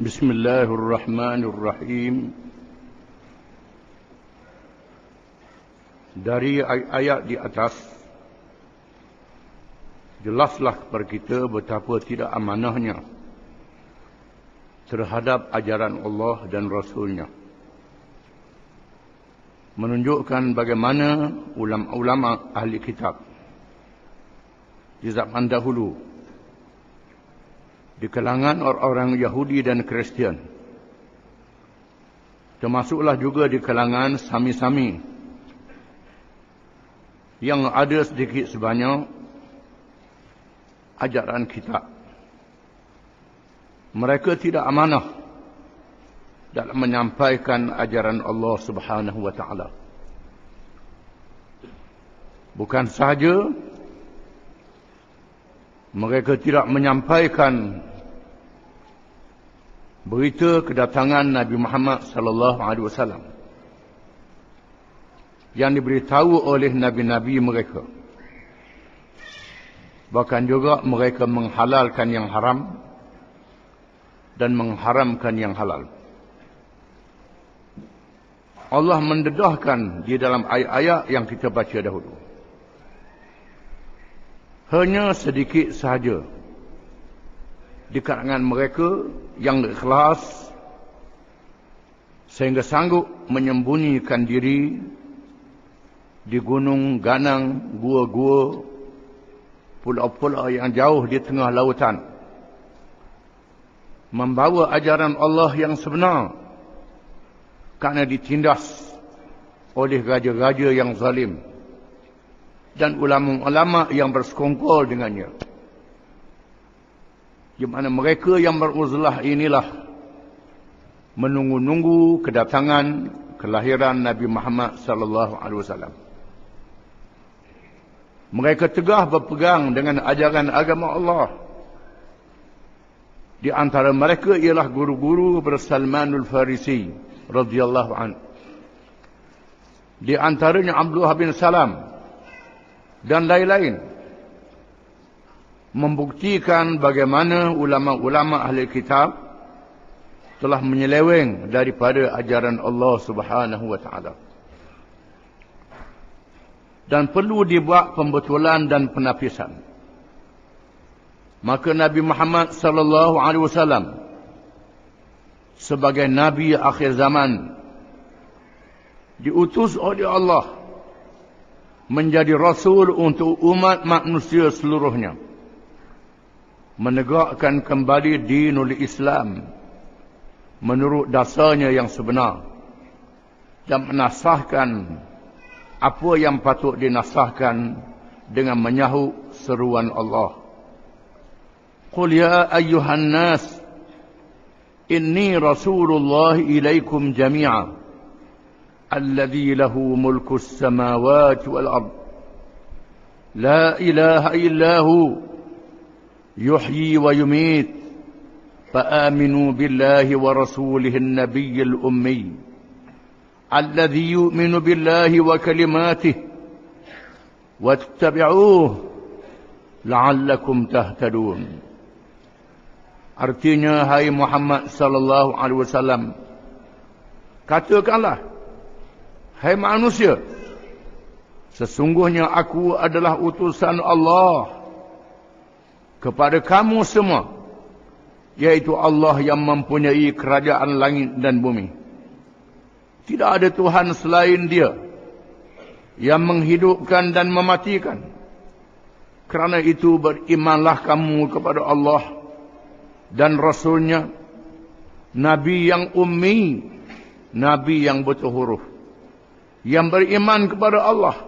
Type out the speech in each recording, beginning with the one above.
Bismillahirrahmanirrahim. Dari ayat di atas, jelaslah kepada kita betapa tidak amanahnya terhadap ajaran Allah dan Rasulnya. Menunjukkan bagaimana ulama-ulama ahli kitab di zaman dahulu, di kalangan orang-orang Yahudi dan Kristian, termasuklah juga di kalangan sami-sami, yang ada sedikit sebanyak ajaran kitab. Mereka tidak amanah dalam menyampaikan ajaran Allah Subhanahu wa taala. Bukan sahaja mereka tidak menyampaikan berita kedatangan Nabi Muhammad sallallahu alaihi wasallam yang diberitahu oleh nabi-nabi mereka. Bahkan juga mereka menghalalkan yang haram dan mengharamkan yang halal. Allah mendedahkan di dalam ayat-ayat yang kita baca dahulu. Hanya sedikit sahaja di kalangan mereka yang ikhlas sehingga sanggup menyembunyikan diri di gunung, ganang, gua-gua, pulau-pulau yang jauh di tengah lautan, membawa ajaran Allah yang sebenar kerana ditindas oleh raja-raja yang zalim dan ulama-ulama yang bersekongkol dengannya. Di mana mereka yang beruzlah inilah menunggu-nunggu kedatangan kelahiran Nabi Muhammad sallallahu alaihi wasallam. Mereka tegah berpegang dengan ajaran agama Allah. Di antara mereka ialah guru-guru berSalmanul Farisi radhiyallahu anhu. Di antaranya Abdullah bin Salam dan lain-lain, membuktikan bagaimana ulama-ulama ahli kitab telah menyeleweng daripada ajaran Allah Subhanahu wa taala. Dan perlu dibuat pembetulan dan penapisan. Maka Nabi Muhammad sallallahu alaihi wasallam sebagai nabi akhir zaman diutus oleh Allah menjadi rasul untuk umat manusia seluruhnya, menegakkan kembali dinul Islam menurut dasarnya yang sebenar dan menasahkan apa yang patut dinasahkan dengan menyahut seruan Allah. Qul ya ayyuhan nas inni rasulullah ilaikum jami'a alladhi lahu mulku as-samawati wal ard la ilaha illa hu yuhyi wa yumit فآمنوا بالله ورسوله النبي الأمي الذي يؤمن بالله وكلماته واتبعوه لعلكم تهتدون. Artinya, hai Muhammad sallallahu alaihi wasallam, katakanlah, hai manusia, sesungguhnya aku adalah utusan Allah kepada kamu semua, yaitu Allah yang mempunyai kerajaan langit dan bumi. Tidak ada Tuhan selain Dia yang menghidupkan dan mematikan. Kerana itu berimanlah kamu kepada Allah dan Rasulnya, Nabi yang ummi, Nabi yang buta huruf, yang beriman kepada Allah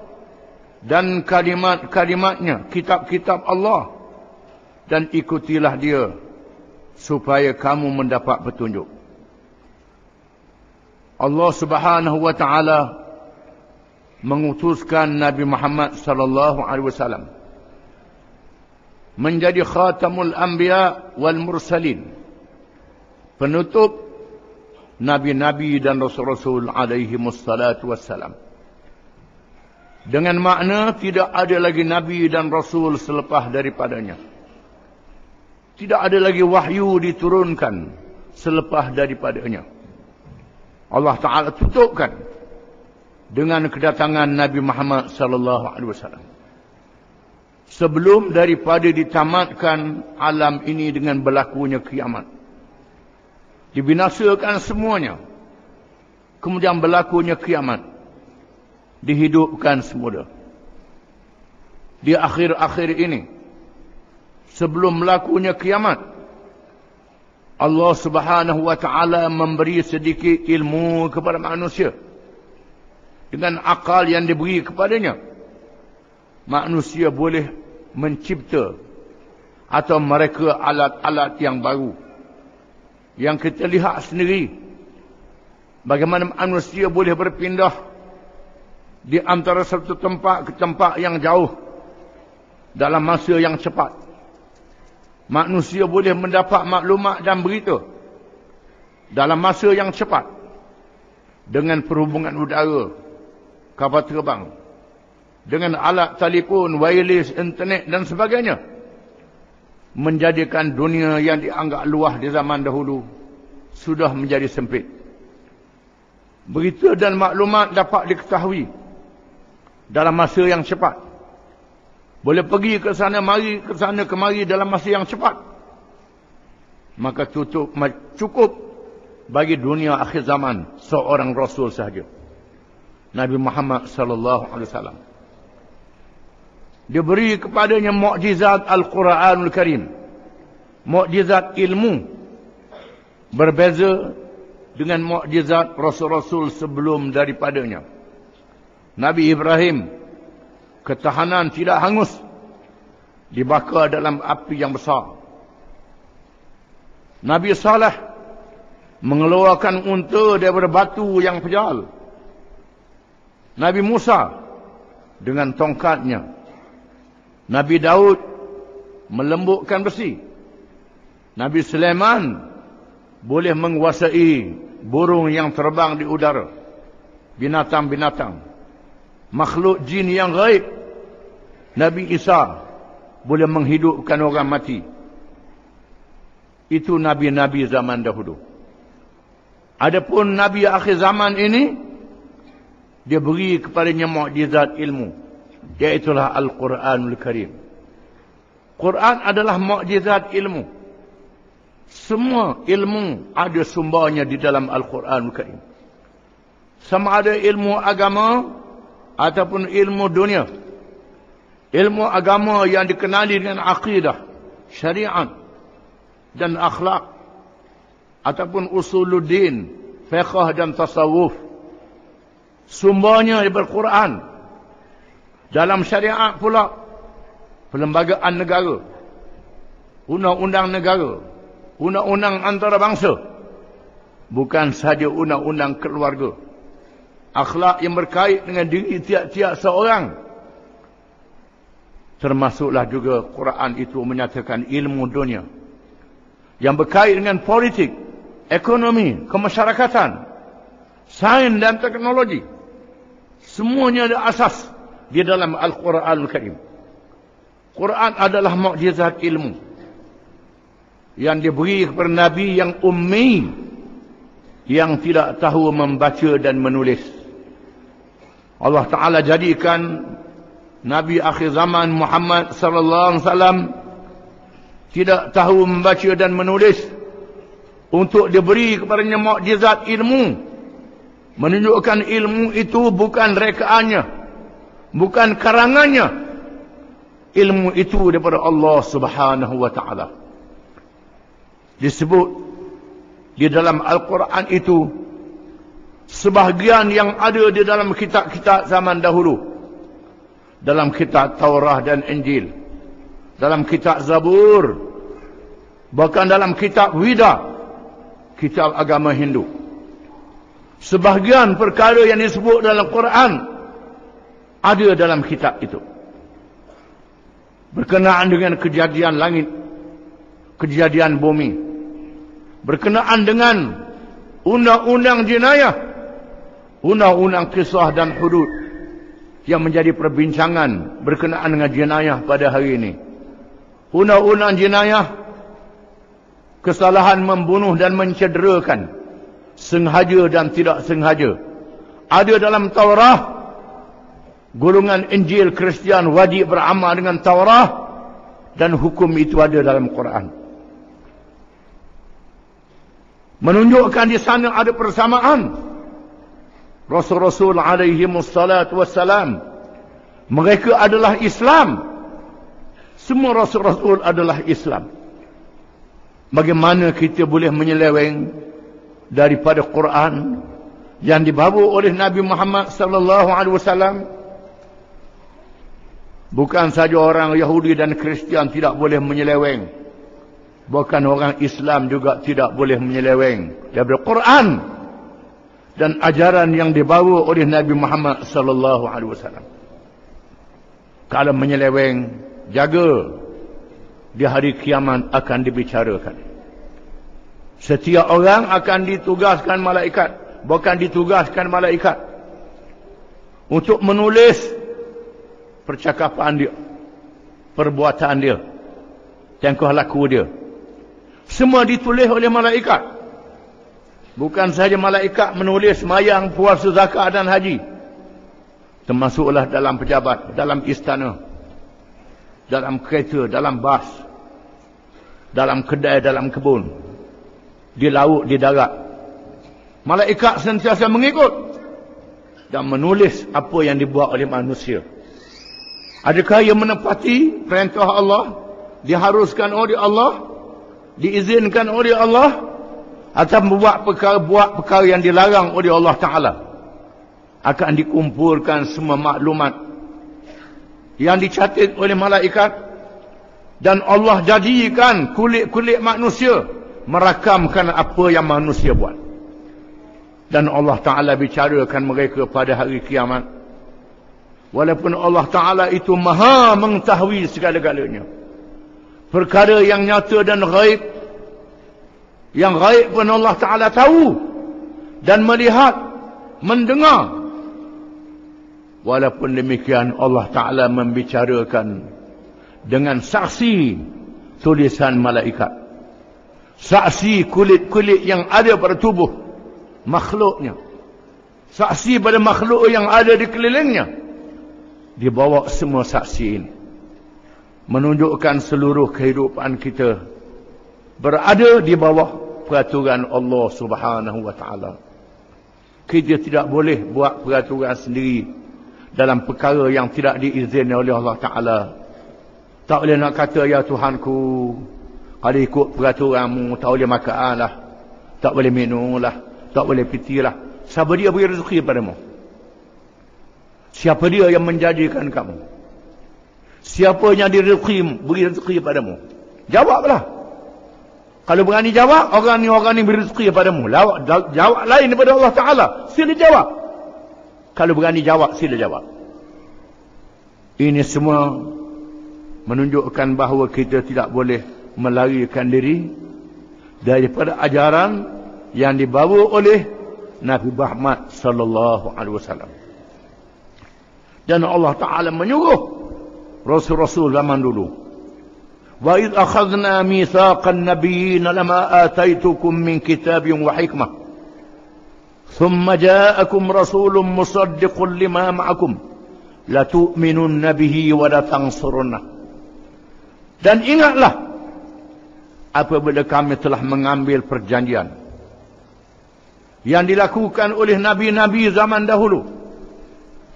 dan kalimat-kalimatnya, kitab-kitab Allah, dan ikutilah Dia supaya kamu mendapat petunjuk. Allah Subhanahu wa taala mengutuskan Nabi Muhammad sallallahu alaihi wasallam menjadi khatamul anbiya wal mursalin, penutup nabi-nabi dan rasul-rasul alaihi wassalatu wassalam. Dengan makna tidak ada lagi nabi dan rasul selepas daripadanya. Tidak ada lagi wahyu diturunkan selepas daripadanya. Allah Ta'ala tutupkan dengan kedatangan Nabi Muhammad sallallahu alaihi wasallam. Sebelum daripada ditamatkan alam ini dengan berlakunya kiamat. Dibinasakan semuanya. Kemudian berlakunya kiamat. Dihidupkan semula. Di akhir-akhir ini, sebelum berlakunya kiamat, Allah Subhanahu wa Ta'ala memberi sedikit ilmu kepada manusia. Dengan akal yang diberi kepadanya, manusia boleh mencipta atau mereka alat-alat yang baru. Yang kita lihat sendiri, bagaimana manusia boleh berpindah di antara satu tempat ke tempat yang jauh dalam masa yang cepat. Manusia boleh mendapat maklumat dan berita dalam masa yang cepat dengan perhubungan udara, kapal terbang, dengan alat telefon, wireless, internet dan sebagainya, menjadikan dunia yang dianggap luas di zaman dahulu sudah menjadi sempit. Berita dan maklumat dapat diketahui dalam masa yang cepat. Boleh pergi ke sana mari, ke sana kemari dalam masa yang cepat. Maka cukup bagi dunia akhir zaman seorang Rasul sahaja, Nabi Muhammad sallallahu alaihi wasallam. Diberi kepadanya mukjizat Al-Quranul Karim, mukjizat ilmu, berbeza dengan mukjizat Rasul-Rasul sebelum daripadanya. Nabi Ibrahim, ketahanan tidak hangus, dibakar dalam api yang besar. Nabi Saleh mengeluarkan unta daripada batu yang pejal. Nabi Musa dengan tongkatnya. Nabi Daud melembutkan besi. Nabi Sulaiman boleh menguasai burung yang terbang di udara, binatang-binatang, makhluk jin yang gaib. Nabi Isa boleh menghidupkan orang mati. Itu nabi-nabi zaman dahulu. Adapun nabi akhir zaman ini, dia beri kepadanya mukjizat ilmu, iaitulah Al-Quranul Karim. Quran adalah mukjizat ilmu. Semua ilmu ada sumbernya di dalam Al-Quranul Karim. Sama ada ilmu agama ataupun ilmu dunia. Ilmu agama yang dikenali dengan akidah, syariat dan akhlak, ataupun usuluddin, fiqh dan tasawuf, sumbernya daripada Quran. Dalam syariat pula, perlembagaan negara, undang-undang negara, undang-undang antarabangsa, bukan sahaja undang-undang keluarga, akhlak yang berkait dengan diri tiap-tiap seorang. Termasuklah juga Quran itu menyatakan ilmu dunia yang berkait dengan politik, ekonomi, kemasyarakatan, sains dan teknologi. Semuanya ada asas di dalam Al-Quranul Karim. Quran adalah mukjizat ilmu yang diberi kepada Nabi yang ummi, yang tidak tahu membaca dan menulis. Allah Ta'ala jadikan Nabi akhir zaman Muhammad sallallahu alaihi wasallam tidak tahu membaca dan menulis untuk diberi kepadanya mukjizat ilmu, menunjukkan ilmu itu bukan rekaannya, bukan karangannya. Ilmu itu daripada Allah Subhanahu wa Ta'ala. Disebut di dalam Al-Quran itu sebahagian yang ada di dalam kitab-kitab zaman dahulu. Dalam kitab Taurah dan Injil, dalam kitab Zabur, bahkan dalam kitab Wida, kitab agama Hindu. Sebahagian perkara yang disebut dalam Quran ada dalam kitab itu, berkenaan dengan kejadian langit, kejadian bumi, berkenaan dengan undang-undang jenayah, undang-undang kisah dan hudud yang menjadi perbincangan berkenaan dengan jenayah pada hari ini. Undang-undang jenayah kesalahan membunuh dan mencederakan, sengaja dan tidak sengaja, ada dalam Taurah. Golongan Injil Kristian wajib beramal dengan Taurah, dan hukum itu ada dalam Quran. Menunjukkan di sana ada persamaan. Rasul-Rasul alaihi wassalatu wassalam, mereka adalah Islam. Semua Rasul-Rasul adalah Islam. Bagaimana kita boleh menyeleweng daripada Quran yang dibawa oleh Nabi Muhammad sallallahu alaihi wasallam? Bukan saja orang Yahudi dan Kristian tidak boleh menyeleweng, bahkan orang Islam juga tidak boleh menyeleweng daripada Quran dan ajaran yang dibawa oleh Nabi Muhammad sallallahu alaihi wasallam. Kalau menyeleweng, jaga, di hari kiamat akan dibicarakan. Setiap orang akan ditugaskan malaikat, bukan ditugaskan malaikat untuk menulis percakapan dia, perbuatan dia, tingkah laku dia. Semua ditulis oleh malaikat. Bukan saja malaikat menulis sembahyang, puasa, zakat dan haji. Termasuklah dalam pejabat, dalam istana, dalam kereta, dalam bas, dalam kedai, dalam kebun, di laut, di darat. Malaikat sentiasa mengikut dan menulis apa yang dibuat oleh manusia. Adakah ia menepati perintah Allah, diharuskan oleh Allah, diizinkan oleh Allah, atau buat perkara yang dilarang oleh Allah Ta'ala? Akan dikumpulkan semua maklumat yang dicatat oleh malaikat, dan Allah jadikan kulit-kulit manusia merakamkan apa yang manusia buat. Dan Allah Ta'ala bicarakan mereka pada hari kiamat. Walaupun Allah Ta'ala itu maha mengetahui segala-galanya, perkara yang nyata dan gaib, yang gaib pun Allah Ta'ala tahu dan melihat, mendengar. Walaupun demikian Allah Ta'ala membicarakan dengan saksi tulisan malaikat, saksi kulit-kulit yang ada pada tubuh makhluknya, saksi pada makhluk yang ada di kelilingnya. Dibawa semua saksi ini, menunjukkan seluruh kehidupan kita berada di bawah peraturan Allah Subhanahu wa Ta'ala. Kita tidak boleh buat peraturan sendiri dalam perkara yang tidak diizinkan oleh Allah Ta'ala. Tak boleh nak kata, ya Tuhanku, kalau ikut peraturanmu tak boleh makan lah, tak boleh minum lah, tak boleh piti lah. Siapa dia beri rezeki padamu? Siapa dia yang menjadikan kamu? Siapa yang beri rezeki padamu? Jawablah. Kalau berani jawab, orang ni beri rezeki padamu. Jawab lain daripada Allah Ta'ala. Sila jawab. Kalau berani jawab, sila jawab. Ini semua menunjukkan bahawa kita tidak boleh melarikan diri daripada ajaran yang dibawa oleh Nabi Muhammad sallallahu alaihi wasallam. Dan Allah Ta'ala menyuruh Rasul-Rasul zaman dulu. Wa idh akhadna mitsaqan nabiyyin lama ataitukum min kitabin wa hikmah. Thumma ja'akum rasulun musaddiqun lima ma'akum. Latu'minunna bihi wa latansurunna. Dan ingatlah apabila kami telah mengambil perjanjian yang dilakukan oleh nabi-nabi zaman dahulu.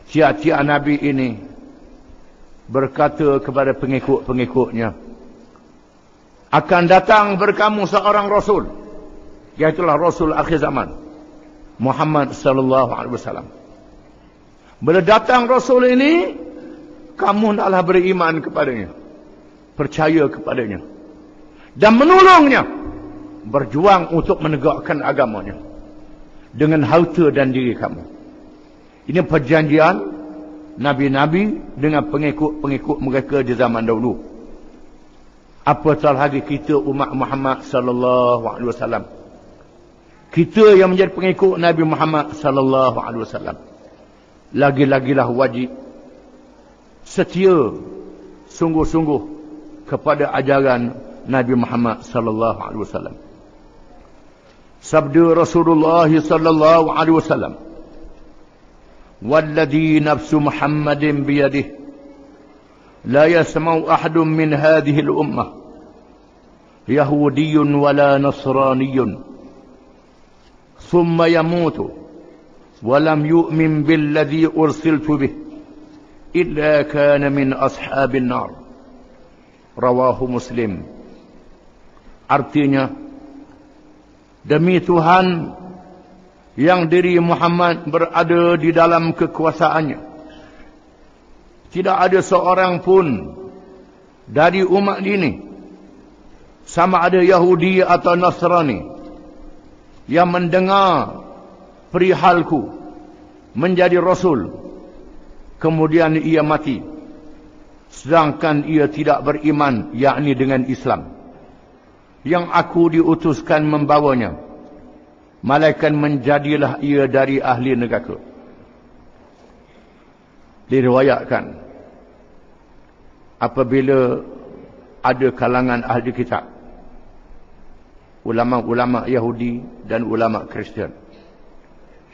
Tiap-tiap Nabi ini berkata kepada pengikut-pengikutnya, akan datang berkamu seorang Rasul, iaitulah Rasul akhir zaman, Muhammad sallallahu alaihi wasallam. Bila datang Rasul ini, kamu hendaklah beriman kepadanya, percaya kepadanya, dan menolongnya, berjuang untuk menegakkan agamanya dengan harta dan diri kamu. Ini perjanjian Nabi-Nabi dengan pengikut-pengikut mereka di zaman dahulu. Apatah lagi kita umat Muhammad sallallahu alaihi wasallam. Kita yang menjadi pengikut Nabi Muhammad sallallahu alaihi wasallam, lagi-lagilah wajib setia sungguh-sungguh kepada ajaran Nabi Muhammad sallallahu alaihi wasallam. Sabda Rasulullah sallallahu alaihi wasallam, "Walladhi nafsu Muhammadin biyadihi la yasma'u ahadun min hadhihi al-ummah yahudiyyun wala nasraniyyun thumma yamutu wa lam yu'min billadhi ursiltu bih illa kana min ashabin nar." Rawahu Muslim. Artinya, demi Tuhan yang diri Muhammad berada di dalam kekuasaannya, tidak ada seorang pun dari umat ini, sama ada Yahudi atau Nasrani, yang mendengar perihalku menjadi Rasul, kemudian ia mati, sedangkan ia tidak beriman, yakni dengan Islam, yang aku diutuskan membawanya, malaikat menjadilah ia dari ahli neraka. Diriwayatkan, apabila ada kalangan ahli kitab, ulama-ulama Yahudi dan ulama Kristian,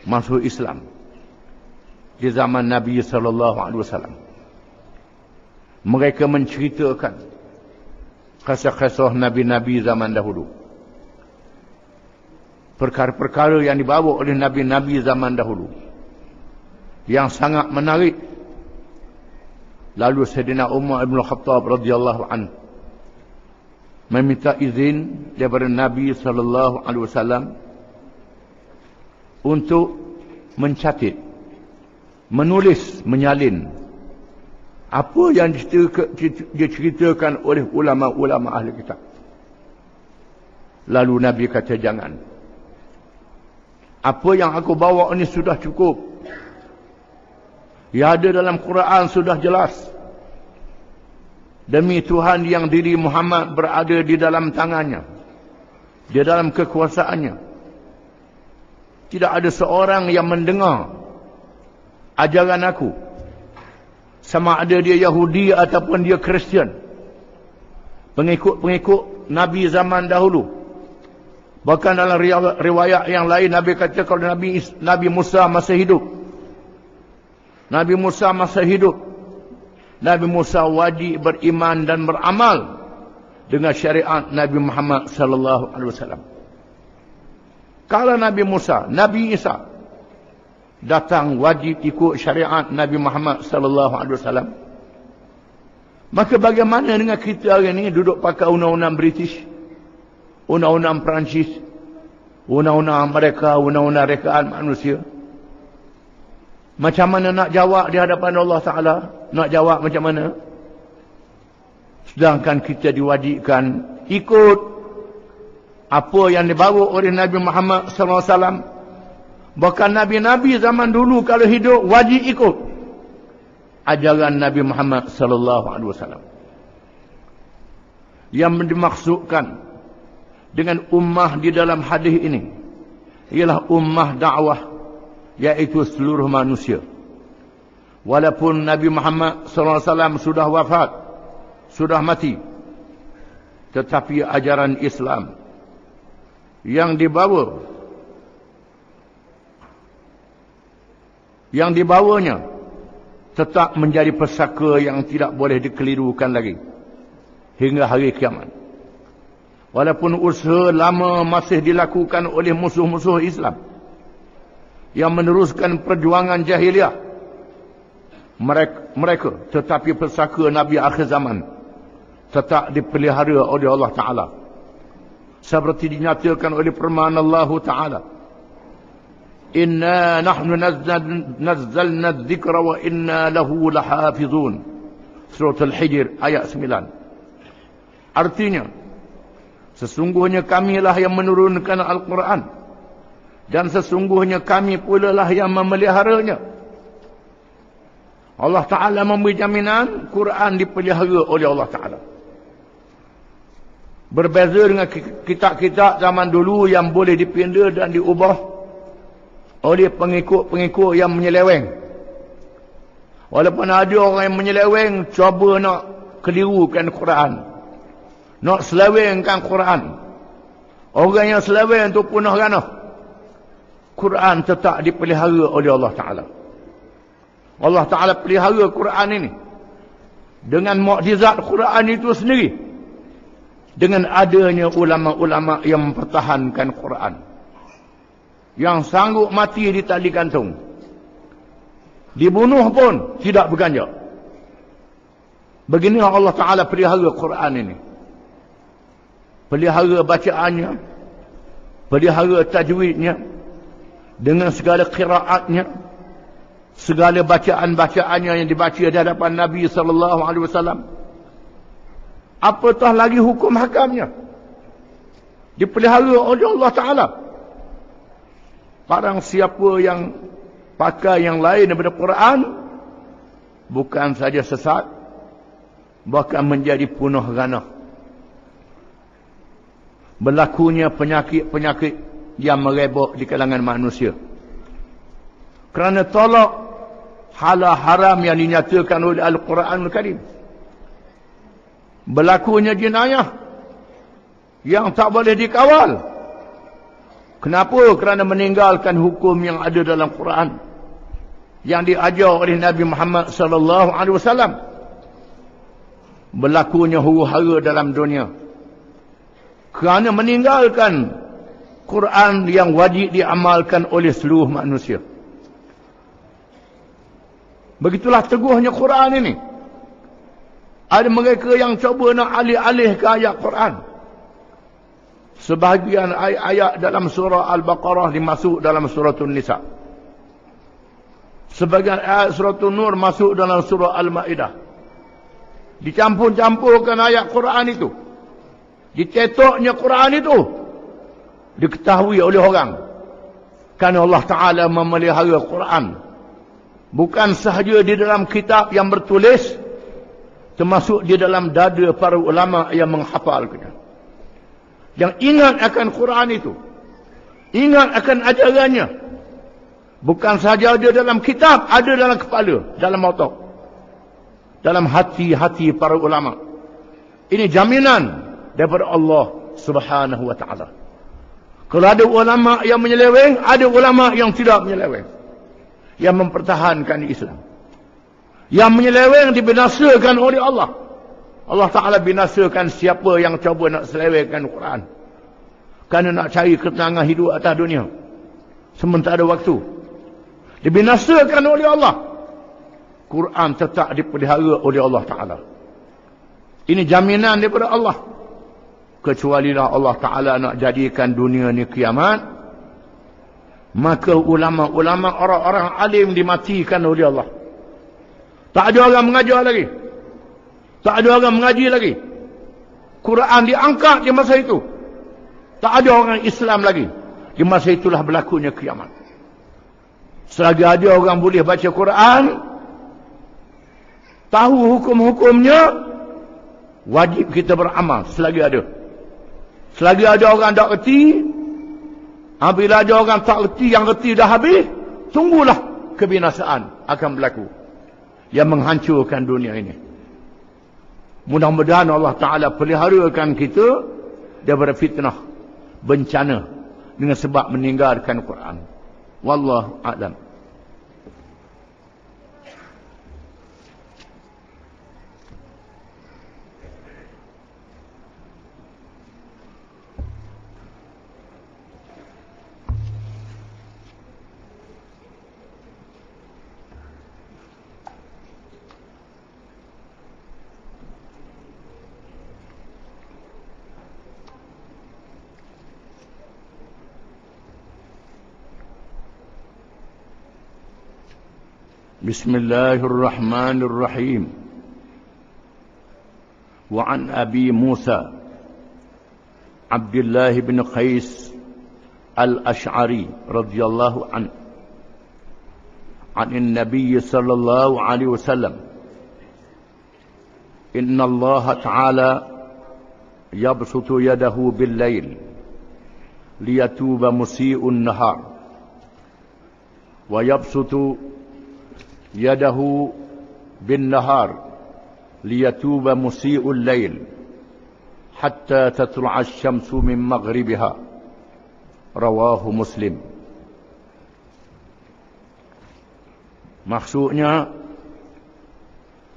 masuk Islam di zaman Nabi sallallahu alaihi wasallam, mereka menceritakan kisah-kisah nabi-nabi zaman dahulu, perkara-perkara yang dibawa oleh nabi-nabi zaman dahulu yang sangat menarik. Lalu Sayyidina Umar bin Khattab radhiyallahu anhu meminta izin daripada Nabi sallallahu alaihi wasallam untuk mencatat, menulis, menyalin apa yang diceritakan oleh ulama-ulama ahli kitab. Lalu Nabi kata, jangan. Apa yang aku bawa ini sudah cukup. Yang ada dalam Quran sudah jelas. Demi Tuhan yang diri Muhammad berada di dalam tangannya, di dalam kekuasaannya, tidak ada seorang yang mendengar ajaran aku, sama ada dia Yahudi ataupun dia Kristian, pengikut-pengikut Nabi zaman dahulu. Bahkan dalam riwayat yang lain Nabi kata, kalau Nabi Musa masih hidup, Nabi Musa wajib beriman dan beramal dengan syariat Nabi Muhammad sallallahu alaihi wasallam. Kalau Nabi Musa, Nabi Isa datang wajib ikut syariat Nabi Muhammad sallallahu alaihi wasallam, maka bagaimana dengan kita hari ini duduk pakai undang-undang British, undang-undang Perancis, undang-undang mereka, undang-undang rekaan manusia? Macam mana nak jawab di hadapan Allah Ta'ala? Nak jawab macam mana? Sedangkan kita diwajibkan ikut apa yang dibawa oleh Nabi Muhammad sallallahu alaihi wasallam. Bahkan Nabi-Nabi zaman dulu kalau hidup wajib ikut ajaran Nabi Muhammad sallallahu alaihi wasallam. Yang dimaksudkan dengan ummah di dalam hadis ini ialah ummah dakwah, yaitu seluruh manusia. Walaupun Nabi Muhammad sallallahu alaihi wasallam sudah wafat, sudah mati, tetapi ajaran Islam yang dibawanya tetap menjadi pesaka yang tidak boleh dikelirukan lagi hingga hari kiamat. Walaupun usaha lama masih dilakukan oleh musuh-musuh Islam yang meneruskan perjuangan jahiliah mereka, tetapi pesaka Nabi akhir zaman tetap dipelihara oleh Allah Ta'ala, seperti dinyatakan oleh firman Allah Ta'ala, inna nahnu nazzalna dzikra wa inna lahu lahafizun. Surah Al-Hijr ayat 9. Artinya, sesungguhnya kamilah yang menurunkan Al-Quran, dan sesungguhnya kami pula lah yang memeliharanya. Allah Ta'ala memberi jaminan Quran dipelihara oleh Allah Ta'ala. Berbeza dengan kitab-kitab zaman dulu yang boleh dipindah dan diubah oleh pengikut-pengikut yang menyeleweng. Walaupun ada orang yang menyeleweng cuba nak kelirukan Quran, nak selewengkan Quran. Orang yang seleweng tu punah ganah. Quran tetap dipelihara oleh Allah Ta'ala. Allah Ta'ala pelihara Quran ini. Dengan mukjizat Quran itu sendiri. Dengan adanya ulama-ulama yang mempertahankan Quran. Yang sanggup mati di tali gantung. Dibunuh pun tidak berganjak. Begini Allah Ta'ala pelihara Quran ini. Pelihara bacaannya. Pelihara tajwidnya. Dengan segala qiraatnya. Segala bacaan-bacaannya yang dibaca di hadapan Nabi SAW. Apatah lagi hukum hakamnya. Dipelihara oleh Allah Ta'ala. Barang siapa yang pakai yang lain daripada Quran, bukan saja sesat, bahkan menjadi punah ganah. Berlakunya penyakit-penyakit yang merebak di kalangan manusia. Kerana tolak halal haram yang dinyatakan oleh Al-Quranul Karim. Berlakunya jenayah yang tak boleh dikawal. Kenapa? Kerana meninggalkan hukum yang ada dalam Quran yang diajar oleh Nabi Muhammad sallallahu alaihi wasallam. Berlakunya huru-hara dalam dunia kerana meninggalkan Quran yang wajib diamalkan oleh seluruh manusia. Begitulah teguhnya Quran ini. Ada mereka yang cuba nak alih-alih ke ayat Quran. Sebahagian ayat dalam surah Al-Baqarah dimasuk dalam surah An-Nisa. Sebahagian ayat surah An-Nur masuk dalam surah Al-Ma'idah. Dicampur-campurkan ayat Quran itu. Dicetaknya Quran itu. Diketahui oleh orang. Kerana Allah Ta'ala memelihara Quran. Bukan sahaja di dalam kitab yang bertulis. Termasuk di dalam dada para ulama yang menghafalnya. Yang ingat akan Quran itu. Ingat akan ajarannya. Bukan sahaja ada dalam kitab, ada dalam kepala, dalam otak. Dalam hati-hati para ulama. Ini jaminan daripada Allah Subhanahu wa ta'ala. Kalau ada ulama yang menyeleweng, ada ulama yang tidak menyeleweng. Yang mempertahankan Islam. Yang menyeleweng dibinasakan oleh Allah. Allah Ta'ala binasakan siapa yang cuba nak selewengkan Quran. Kerana nak cari ketenangan hidup atas dunia. Sementara waktu. Dibinasakan oleh Allah. Quran tetap dipelihara oleh Allah Ta'ala. Ini jaminan daripada Allah. Kecualilah Allah Ta'ala nak jadikan dunia ni kiamat. Maka ulama-ulama, orang-orang alim dimatikan oleh Allah. Tak ada orang mengajar lagi. Tak ada orang mengaji lagi. Quran diangkat di masa itu. Tak ada orang Islam lagi. Di masa itulah berlakunya kiamat. Selagi ada orang boleh baca Quran, tahu hukum-hukumnya, wajib kita beramal selagi ada. Selagi ada orang tak reti, bila ada orang tak reti, yang reti dah habis, tunggulah kebinasaan akan berlaku. Yang menghancurkan dunia ini. Mudah-mudahan Allah Ta'ala peliharakan kita daripada fitnah, bencana dengan sebab meninggalkan Quran. Wallahu a'lam. بسم الله الرحمن الرحيم. وعن أبي موسى عبد الله بن قيس الأشعري رضي الله عنه عن النبي صلى الله عليه وسلم إن الله تعالى يبسط يده بالليل ليتوب مسيء النهار ويبسط يده بالنهار ليتوب مسيء الليل hatta tatlu'a asy-syamsu min maghribiha. Rawahu Muslim. Maksudnya,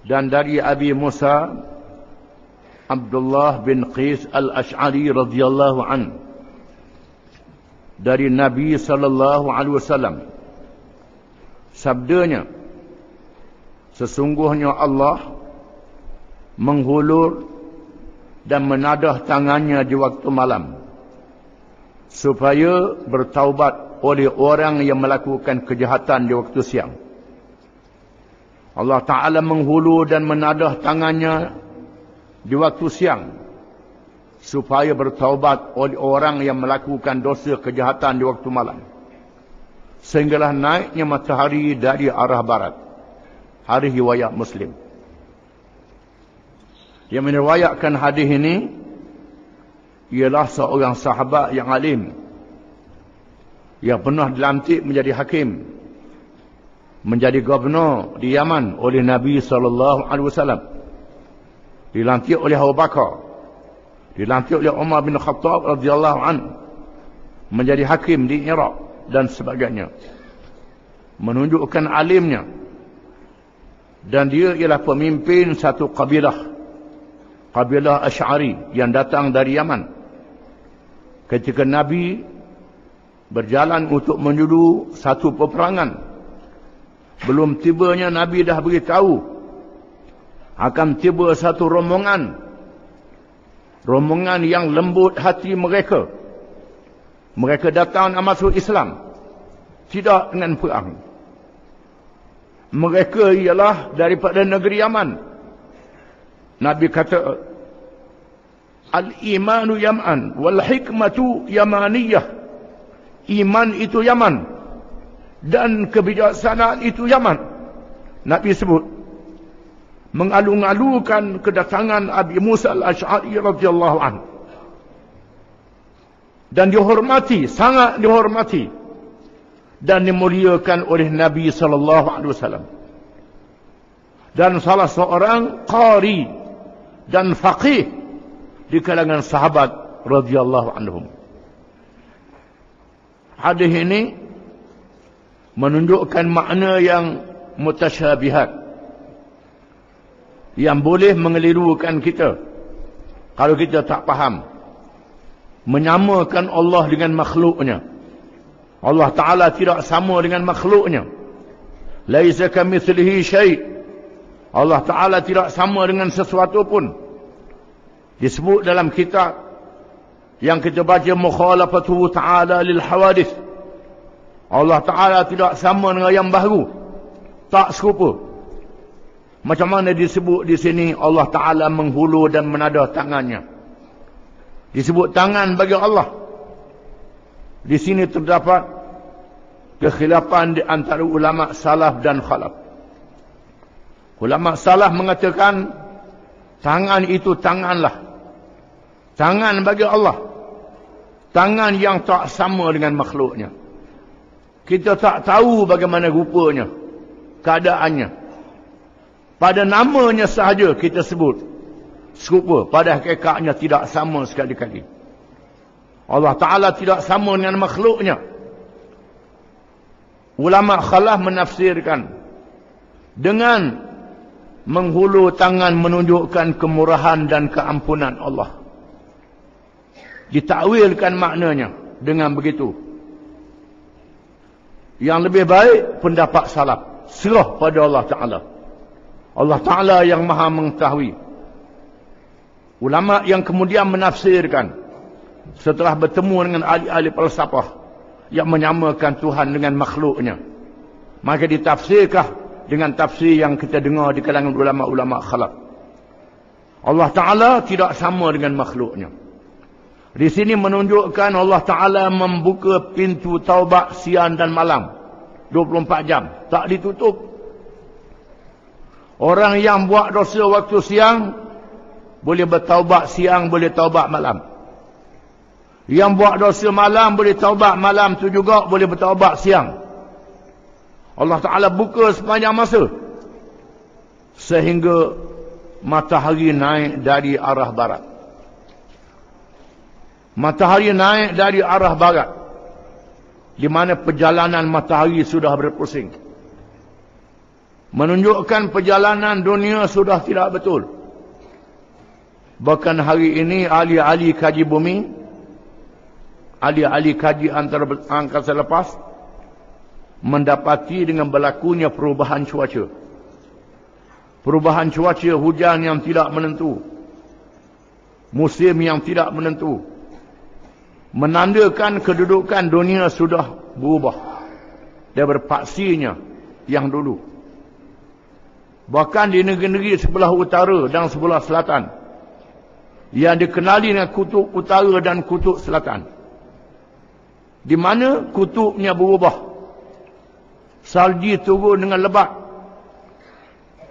dan dari Abi Musa Abdullah bin Qais al-Ash'ari radhiyallahu an, dari Nabi sallallahu alaihi wasallam, sabdanya, sesungguhnya Allah menghulur dan menadah tangannya di waktu malam supaya bertaubat oleh orang yang melakukan kejahatan di waktu siang. Allah Ta'ala menghulur dan menadah tangannya di waktu siang supaya bertaubat oleh orang yang melakukan dosa kejahatan di waktu malam, sehinggalah naiknya matahari dari arah barat. Hadis riwayat Muslim. Yang meriwayatkan hadis ini ialah seorang sahabat yang alim yang pernah dilantik menjadi hakim, menjadi gubernur di Yaman oleh Nabi SAW. Dilantik oleh Abu Bakar, dilantik oleh Umar bin Khattab radhiyallahu anhu menjadi hakim di Iraq dan sebagainya. Menunjukkan alimnya. Dan dia ialah pemimpin satu kabilah Asy'ari yang datang dari Yaman. Ketika Nabi berjalan untuk menuju satu peperangan, belum tibanya Nabi dah beritahu akan tiba satu rombongan yang lembut hati mereka. Mereka datang nak masuk Islam, tidak dengan perang. Mereka ialah daripada negeri Yaman. Nabi kata, al-imanu Yaman wal hikmatu yamaniyah. Iman itu Yaman dan kebijaksanaan itu Yaman. Nabi sebut, mengalu-alukan kedatangan Abi Musa al-Ash'ari radhiyallahu anhu, dan dihormati, sangat dihormati dan dimuliakan oleh Nabi sallallahu alaihi wasallam, dan salah seorang qari dan faqih di kalangan sahabat radhiyallahu anhum. Hadis ini menunjukkan makna yang mutasyabihat, yang boleh mengelirukan kita kalau kita tak faham. Menyamakan Allah dengan makhluknya. Allah Ta'ala tidak sama dengan makhluknya. Laisa kamitslihi syai'. Allah Ta'ala tidak sama dengan sesuatu pun. Disebut dalam kitab yang kita baca, mukhalafatuhu ta'ala lil hawadith. Allah Ta'ala tidak sama dengan yang baru, tak serupa. Macam mana disebut di sini Allah Ta'ala menghulur dan menadah tangannya. Disebut tangan bagi Allah. Di sini terdapat kekhilafan di antara ulama salaf dan khalaf. Ulama salaf mengatakan tangan itu tanganlah. Tangan bagi Allah. Tangan yang tak sama dengan makhluknya. Kita tak tahu bagaimana rupanya, keadaannya. Pada namanya sahaja kita sebut serupa, pada hakikatnya tidak sama sekali-kali. Allah Ta'ala tidak sama dengan makhluknya. Ulama khalaf menafsirkan dengan menghulur tangan menunjukkan kemurahan dan keampunan Allah. Ditakwilkan maknanya dengan begitu. Yang lebih baik pendapat salaf, serah pada Allah Ta'ala. Allah Ta'ala yang maha mengetahui. Ulama yang kemudian menafsirkan setelah bertemu dengan ahli-ahli falsafah yang menyamakan Tuhan dengan makhluknya, maka ditafsirkah dengan tafsir yang kita dengar di kalangan ulama-ulama khalaf. Allah Ta'ala tidak sama dengan makhluknya. Di sini menunjukkan Allah Ta'ala membuka pintu taubat siang dan malam 24 jam, tak ditutup. Orang yang buat dosa waktu siang boleh bertaubat siang, boleh taubat malam. Yang buat dosa malam boleh taubat malam tu juga, boleh bertaubat siang. Allah Ta'ala buka sepanjang masa sehingga matahari naik dari arah barat. Matahari naik dari arah barat, di mana perjalanan matahari sudah berpusing, menunjukkan perjalanan dunia sudah tidak betul. Bahkan hari ini ahli-ahli kaji bumi, ahli-ahli kaji angkasa lepas mendapati dengan berlakunya perubahan cuaca. Perubahan cuaca, hujan yang tidak menentu, musim yang tidak menentu, menandakan kedudukan dunia sudah berubah daripada paksinya yang dulu. Bahkan di negeri-negeri sebelah utara dan sebelah selatan, yang dikenali dengan kutub utara dan kutub selatan, di mana kutubnya berubah, salji turun dengan lebat,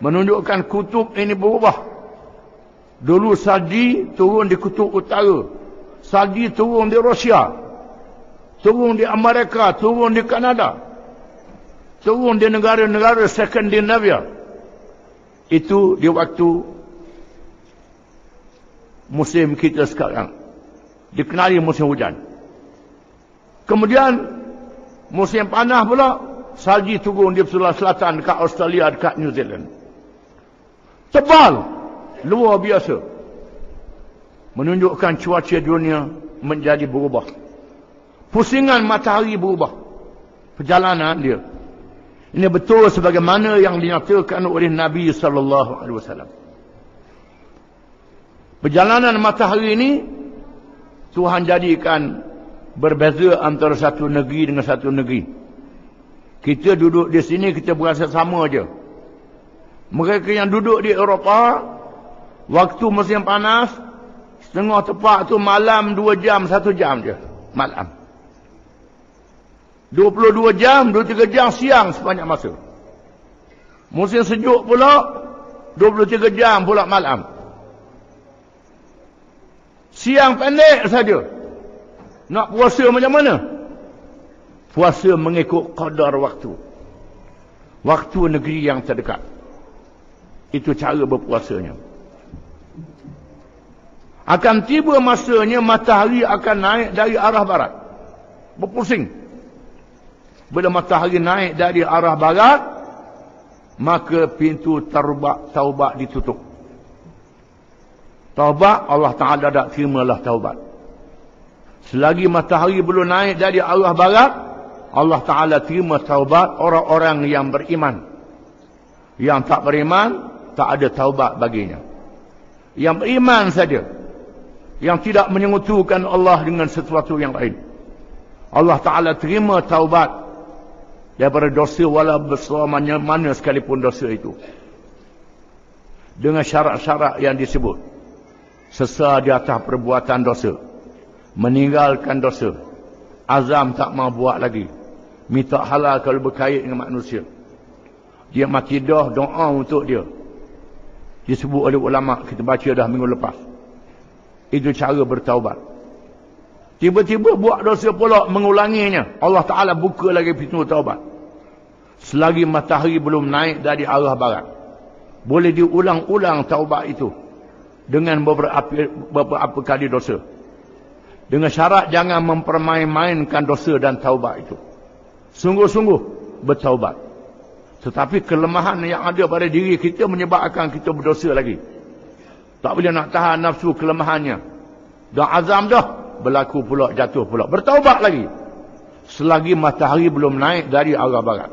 menunjukkan kutub ini berubah. Dulu salji turun di kutub utara, salji turun di Rusia, turun di Amerika, turun di Kanada, turun di negara-negara Skandinavia. Itu di waktu musim kita sekarang, dikenali musim hujan. Kemudian musim panas pula, salji turun di sebelah selatan, dekat Australia, dekat New Zealand. Tebal, luar biasa, menunjukkan cuaca dunia menjadi berubah. Pusingan matahari berubah, perjalanan dia. Ini betul sebagaimana yang dinyatakan oleh Nabi SAW. Perjalanan matahari ini Tuhan jadikan berbeza antara satu negeri dengan satu negeri. Kita duduk di sini, kita berasa sama aja. Mereka yang duduk di Eropah, waktu musim panas, setengah tepat tu malam 2 jam, 1 jam je malam. 22 jam, 23 jam siang sebanyak masa. Musim sejuk pula 23 jam pula malam. Siang pendek saja. Nak puasa macam mana? Puasa mengikut qadar waktu. Waktu negeri yang terdekat. Itu cara berpuasanya. Akan tiba masanya matahari akan naik dari arah barat, berpusing. Bila matahari naik dari arah barat, maka pintu taubat ditutup. Taubat, Allah Ta'ala tak terimalah taubat. Selagi matahari belum naik dari arah barat, Allah Ta'ala terima taubat orang-orang yang beriman. Yang tak beriman, tak ada taubat baginya. Yang beriman saja, yang tidak menyekutukan Allah dengan sesuatu yang lain, Allah Ta'ala terima taubat daripada dosa walau besar mana sekalipun dosa itu. Dengan syarat-syarat yang disebut. Sesat di atas perbuatan dosa, meninggalkan dosa, azam tak mau buat lagi, minta halal kalau berkait dengan manusia, dia mati dah, doa untuk dia, disebut oleh ulama, kita baca dah minggu lepas. Itu cara bertaubat. Tiba-tiba buat dosa pula, mengulanginya, Allah Ta'ala buka lagi pintu taubat. Selagi matahari belum naik dari arah barat, boleh diulang-ulang taubat itu dengan beberapa kali dosa, dengan syarat jangan mempermain-mainkan dosa dan taubat itu. Sungguh-sungguh bertaubat. Tetapi kelemahan yang ada pada diri kita menyebabkan kita berdosa lagi. Tak boleh nak tahan nafsu kelemahannya. Dah azam dah, berlaku pula, jatuh pula. Bertaubat lagi selagi matahari belum naik dari arah barat.